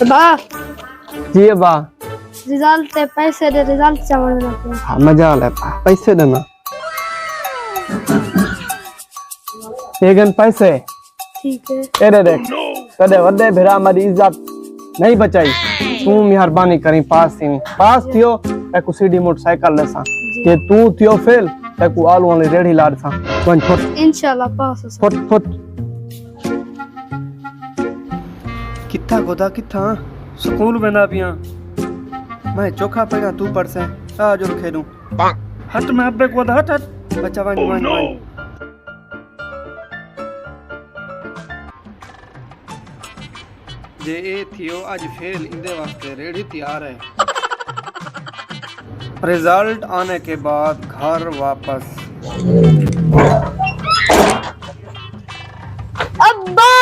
बा जी बा रिजल्ट है, पैसे दे, रिजल्ट समझना पड़ा। हाँ मजा ले पैसे देना एगन पैसे ठीक है। तेरे देख कदे वदे भेरा हमारी इज्जत नहीं बचाई तू मेहरबानी करी पास थियो तेको सीडी मोटरसाइकिल लेसा के तू थियो फेल तेको आलू वाली रेड़ी लाड़ सा वन फुट इंशाल्लाह पास हो। फुट फुट किथा गोदा किथा स्कूल वेंदा पिया मैं चोखा पगा तू पढ़ से आ जो खेलूं हट मैं अबे को हट हट बच्चा वन वन वन जे ए थियो आज फेल इंदे वास्ते रेडी तैयार है रिजल्ट आने के बाद घर वापस अब्बा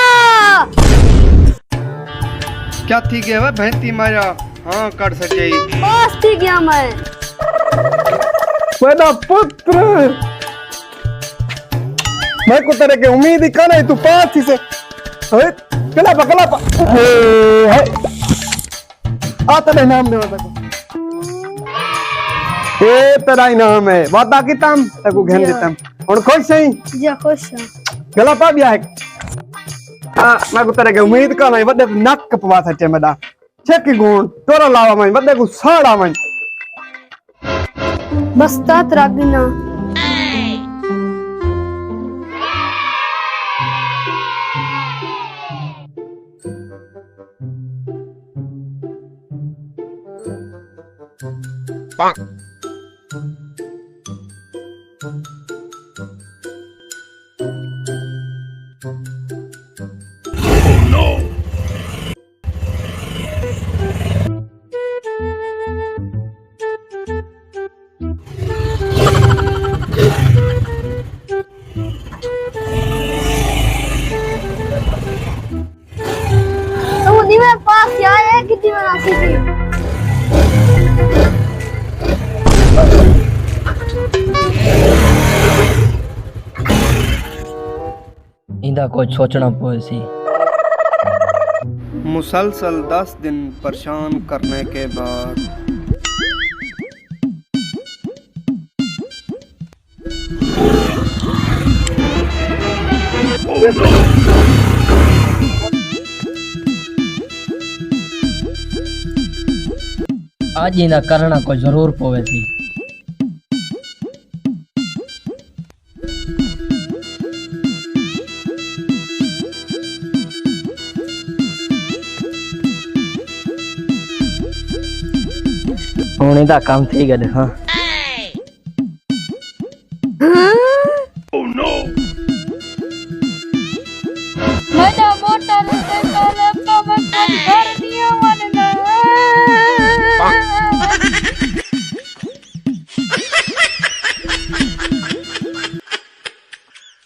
क्या थी गया भैंती मारा हाँ कर सके पास थी गया मैं मेरा पुत्र मैं को तेरे के उम्मीद ही कर नहीं तू पास ही से कला पा आ तेरे नाम दे वादा को ए तेरा ही नाम है वादा की तम तेको घेन देतम और खुश सही जी खुश है। गला पा बिया है मैं को तेरे के उम्मीद कर नहीं वदे नक पवा सचे मेरा चेक गुण तोरा लावा मैं वदे को साड़ा मैं बस तात रागिना में पास क्या है कितनी बनासी थी इंदा कुछ सोचना पोसी मुसलसल 10 दिन परेशान करने के बाद आज इंदा करना को जरूर पोसी होने दा काम थी गए हाँ मैं मोटर से कल तो मैं घर